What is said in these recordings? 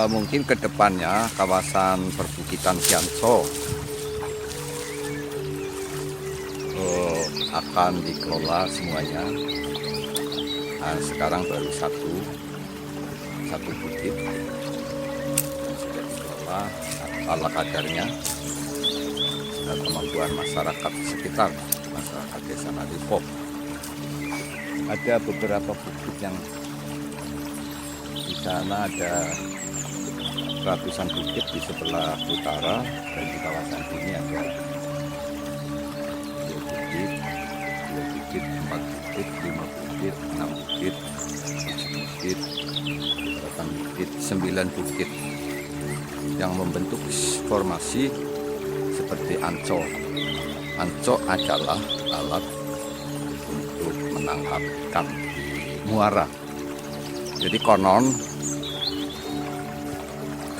Mungkin kedepannya kawasan perbukitan Sianco akan dikelola semuanya. Nah, sekarang baru satu bukit yang sudah dikelola ala kadarnya dan kemampuan masyarakat sekitar, masyarakat desa Nalipo. Ada beberapa bukit yang di sana, ada ratusan bukit di sebelah utara, dan di kawasan ini ada 2 bukit, 4 bukit, 5 bukit, 6 bukit, 7 bukit, 8 bukit, 9 bukit yang membentuk formasi seperti ancol. Ancol adalah alat untuk menangkap ikan muara. Jadi konon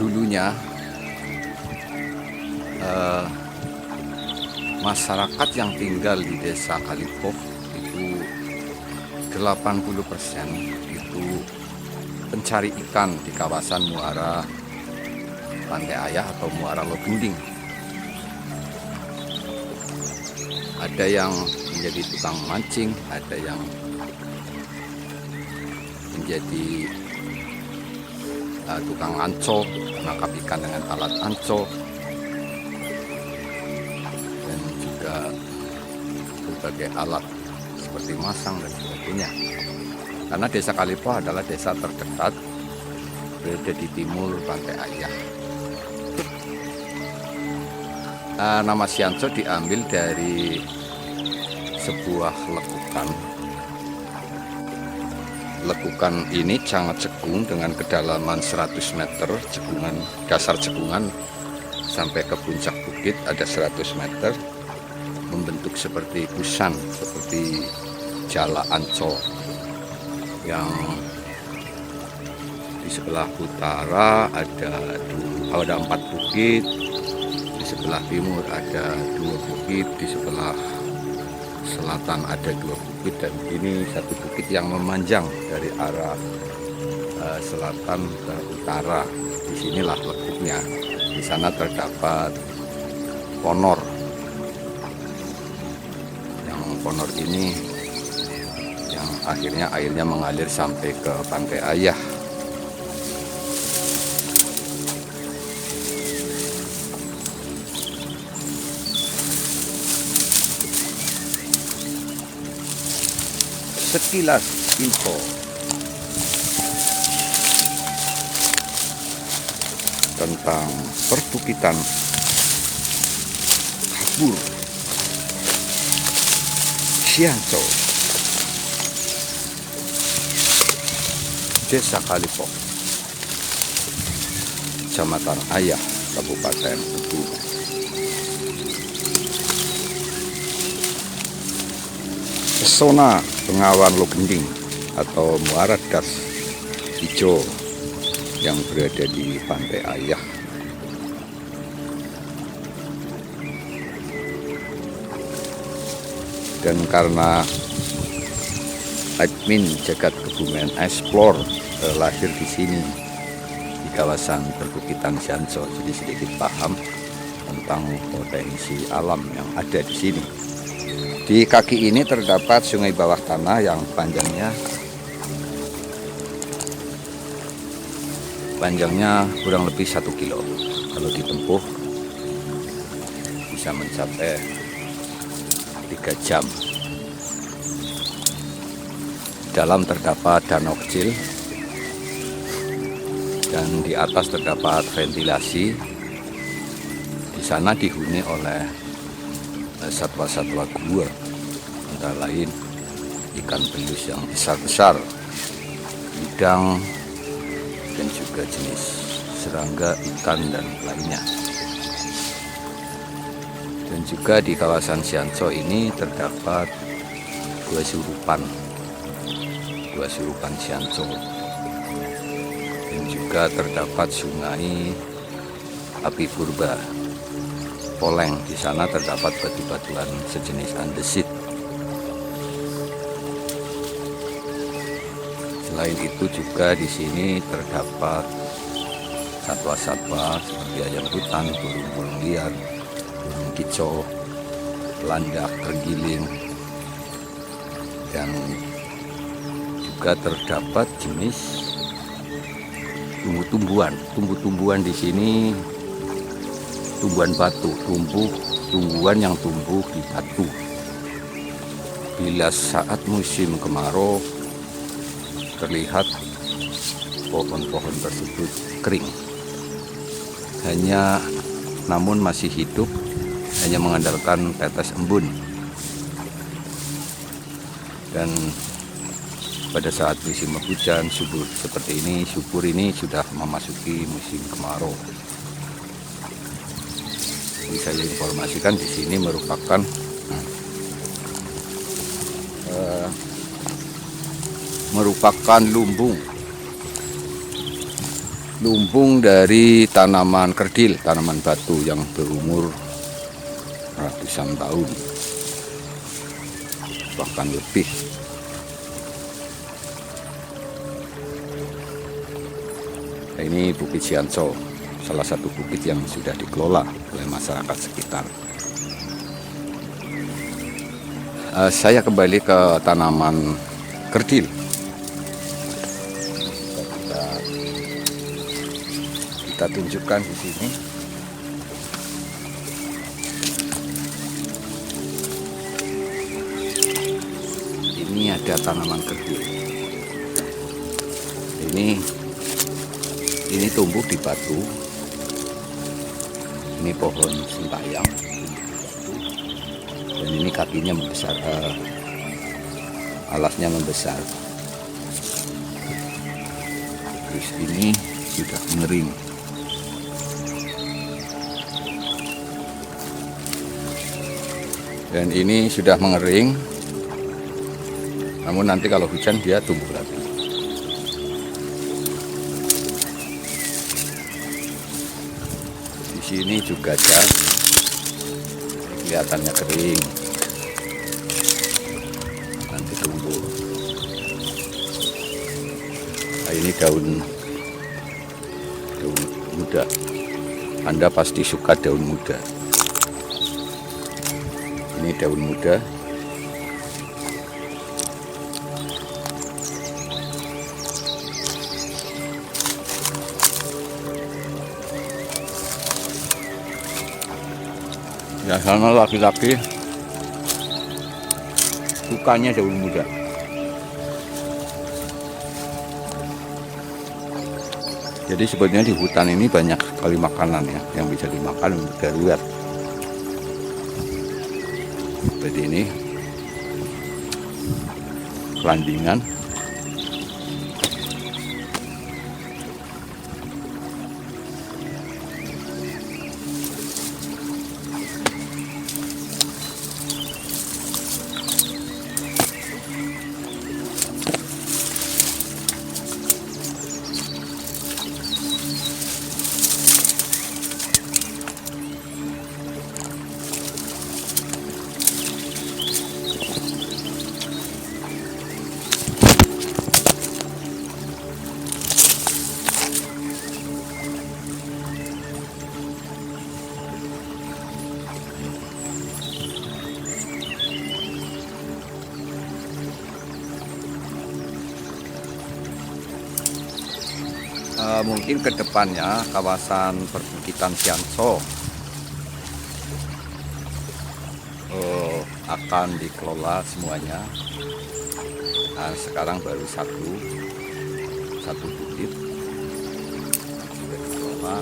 dulunya masyarakat yang tinggal di desa Kalipok itu 80% itu pencari ikan di kawasan muara Pantai Ayah atau muara Logending. Ada yang menjadi tukang mancing, ada yang menjadi tukang anco, menangkap ikan dengan alat anco, dan juga berbagai alat seperti masang dan sebagainya. Karena desa Kalipo adalah desa terdekat, berada di timur Pantai Ayah. Nama Sianco diambil dari sebuah lekukan. Lekukan ini sangat cekung dengan kedalaman 100 meter, dasar cekungan sampai ke puncak bukit ada 100 meter, membentuk seperti kusan, seperti jala ancol. Yang di sebelah utara ada 4 bukit, di sebelah timur ada 2 bukit, di sebelah selatan ada 2 bukit, dan ini 1 bukit yang memanjang dari arah selatan ke utara. Disinilah lekuknya. Di sana terdapat ponor. Yang ponor ini yang akhirnya airnya mengalir sampai ke Pantai Ayah. Sekilas info tentang perbukitan Kabur Sianco, Desa Kalipok, Kecamatan Ayah, Kabupaten Kebumen. Pesona Bengawan Logending atau muara das hijau yang berada di Pantai Ayah. Dan karena admin Jagat Kebumen Explore lahir di sini di kawasan perbukitan Sianco, jadi sedikit paham tentang potensi alam yang ada di sini. Di kaki ini terdapat sungai bawah tanah yang panjangnya kurang lebih 1 kilo. Kalau ditempuh bisa mencapai 3 jam. Dalam terdapat danau kecil dan di atas terdapat ventilasi. Di sana dihuni oleh satwa-satwa gua, antara lain ikan pelus yang besar-besar, udang, dan juga jenis serangga, ikan, dan lainnya. Dan juga di kawasan Sianco ini terdapat dua surupan Sianco, dan juga terdapat sungai Api Purba Poleng. Di sana terdapat batu-batuan sejenis andesit. Selain itu juga di sini terdapat satwa-satwa seperti ayam hutan, burung-burung liar, burung kicau, landak, terenggiling, dan juga terdapat jenis tumbuh-tumbuhan. Tumbuh-tumbuhan di sini tumbuhan batu, tumbuhan yang tumbuh di batu. Bila saat musim kemarau, terlihat pohon-pohon tersebut kering. Namun masih hidup, hanya mengandalkan tetes embun. Dan pada saat musim hujan subur seperti ini, syukur ini sudah memasuki musim kemarau. Jadi saya informasikan di sini merupakan lumbung dari tanaman kerdil, tanaman batu yang berumur ratusan tahun, bahkan lebih. Ini Bukit Sianco, salah satu bukit yang sudah dikelola oleh masyarakat sekitar. Saya kembali ke tanaman kerdil. Kita tunjukkan di sini. Ini ada tanaman kerdil. Ini tumbuh di batu. Ini pohon sintayang, dan ini kakinya membesar, alasnya membesar. Terus ini sudah mengering. Dan ini sudah mengering, namun nanti kalau hujan dia tumbuh lagi. Di sini juga ada, kelihatannya kering, nanti tumbuh. Nah, ini daun muda. Anda pasti suka daun muda. Ini daun muda. Biasanya laki-laki sukanya daun muda. Jadi sebenarnya di hutan ini banyak sekali makanan ya yang bisa dimakan untuk darurat. Seperti ini, kelandingan. Mungkin ke depannya kawasan perbukitan Sianco akan dikelola semuanya. Nah, sekarang baru satu bukit sudah dikelola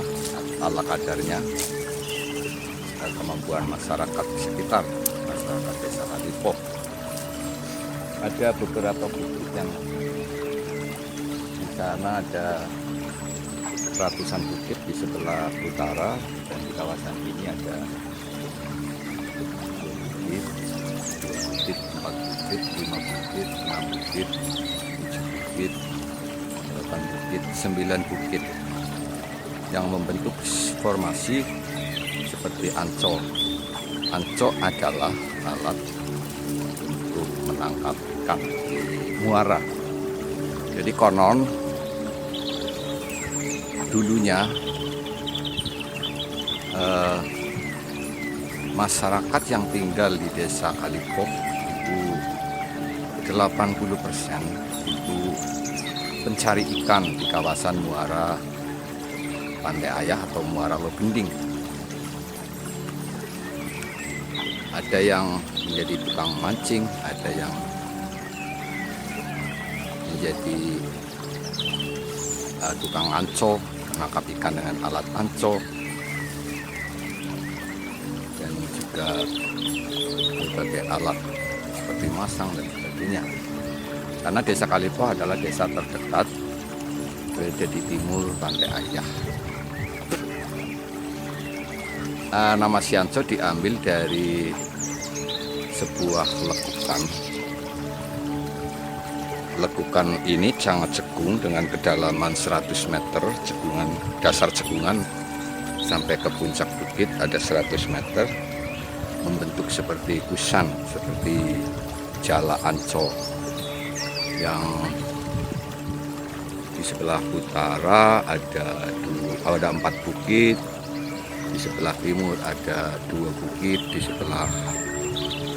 ala kadarnya, kemampuan masyarakat sekitar, masyarakat desa Kalipo. Ada beberapa bukit yang di sana, ada ratusan bukit di sebelah utara, dan di kawasan ini ada 2 bukit, 4 bukit, 5 bukit, 6 bukit, 7 bukit, 8 bukit, 9 bukit yang membentuk formasi seperti ancol. Ancol adalah alat untuk menangkap ikan di muara. Jadi konon dulunya masyarakat yang tinggal di Desa Kalipo itu 80% itu pencari ikan di kawasan muara Pantai Ayah atau muara Logending. Ada yang menjadi tukang mancing, ada yang menjadi tukang anco, menangkap ikan dengan alat anco, dan juga berbagai alat seperti masang dan sebagainya. Karena Desa Kalipo adalah desa terdekat berada di timur Pantai Ayah. Nama Sianco diambil dari sebuah lekukan. Lekukan ini sangat cegung dengan kedalaman 100 meter, dasar cekungan sampai ke puncak bukit ada 100 meter, membentuk seperti kusan, seperti jala Ancol, yang di sebelah utara ada 4 bukit, di sebelah timur ada 2 bukit, di sebelah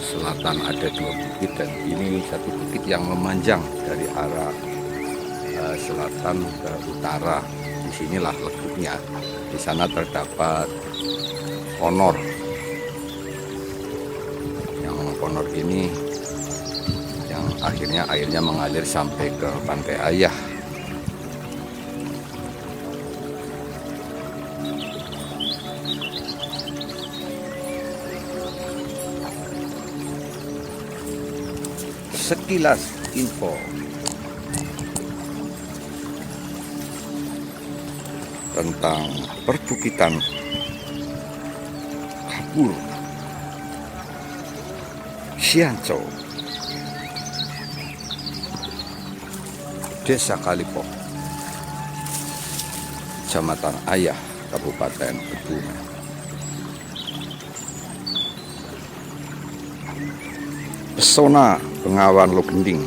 selatan ada 2 bukit, dan ini satu bukit yang memanjang dari arah selatan ke utara. Disinilah lekuknya. Di sana terdapat konor. Yang konor ini yang akhirnya airnya mengalir sampai ke Pantai Ayah. Sekilas info tentang perbukitan Kapur Sianco, Desa Kalipo, Kecamatan Ayah, Kabupaten Kebumen. Pesona Bengawan Logending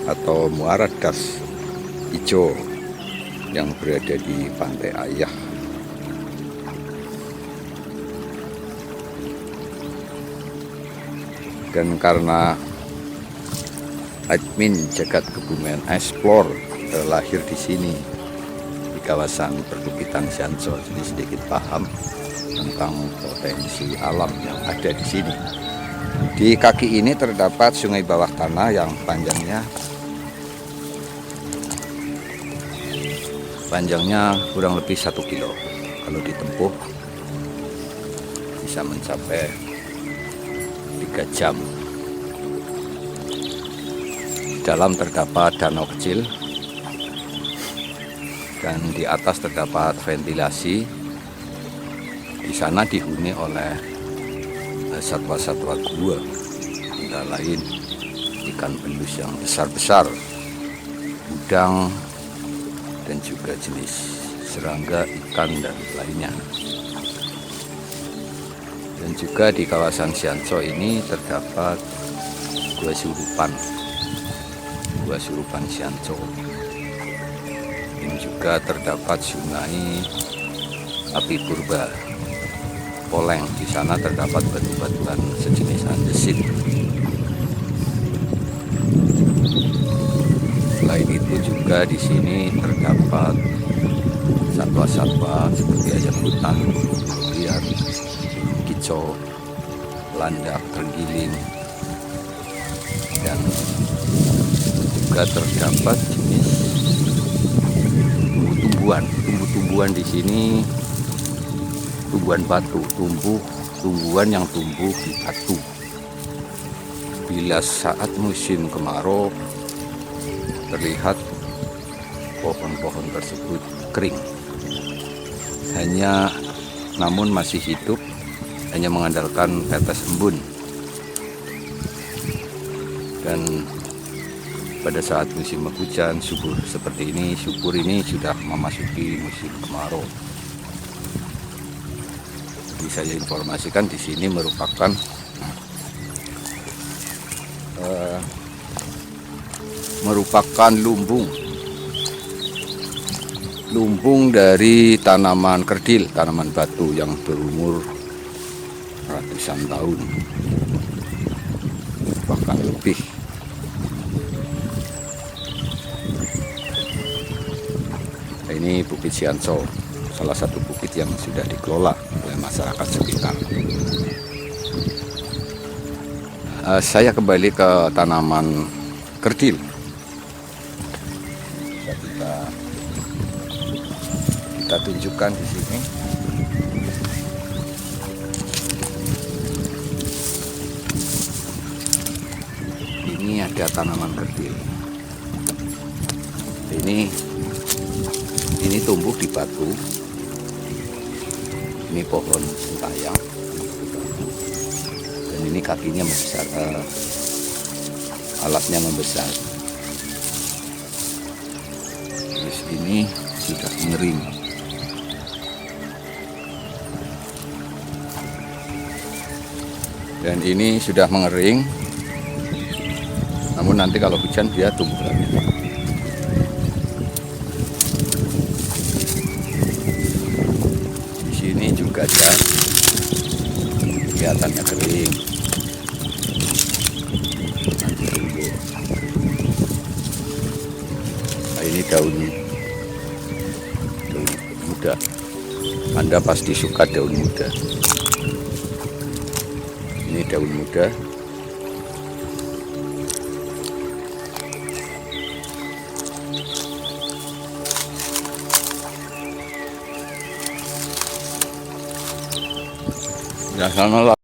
atau muara das hijau yang berada di Pantai Ayah. Dan karena admin Jagat Kebumen Explore terlahir di sini, di kawasan perbukitan Sianco, jadi sedikit paham tentang potensi alam yang ada di sini. Di kaki ini terdapat sungai bawah tanah yang panjangnya kurang lebih 1 kilo. Kalau ditempuh bisa mencapai 3 jam. Di dalam terdapat danau kecil dan di atas terdapat ventilasi. Di sana dihuni oleh satwa-satwa gua, antara lain ikan pendus yang besar-besar, udang, dan juga jenis serangga, ikan, dan lainnya. Dan juga di kawasan Sianco ini terdapat gua surupan Sianco. Ini juga terdapat sungai api purba Poleng. Di sana terdapat batu-batuan sejenis andesit. Selain itu juga di sini terdapat satwa-satwa seperti ayam hutan, liar, kicau, landak, terenggiling, dan juga terdapat jenis tumbuh-tumbuhan di sini. Tumbuhan batu, tumbuhan yang tumbuh di batu. Bila saat musim kemarau terlihat pohon-pohon tersebut kering, namun masih hidup, hanya mengandalkan tetes embun. Dan pada saat musim hujan subur seperti ini, sudah memasuki musim kemarau. Jadi saya informasikan di sini merupakan lumbung dari tanaman kerdil, tanaman batu yang berumur ratusan tahun, bahkan lebih. Ini Bukit Sianso, salah satu bukit yang sudah dikelola oleh masyarakat sekitar. Saya kembali ke tanaman kerdil. Kita tunjukkan di sini. Ini ada tanaman kerdil. Ini tumbuh di batu. Ini pohon sentayang. Dan ini kakinya membesar, alatnya membesar. Terus ini sudah mengering. Dan ini sudah mengering. Namun nanti kalau hujan dia tumbuh lagi. Di sini juga ada, kelihatannya kering. Nanti tumbuh. Nah, ini daun muda. Anda pasti suka daun muda. Ini daun muda. Ya, sana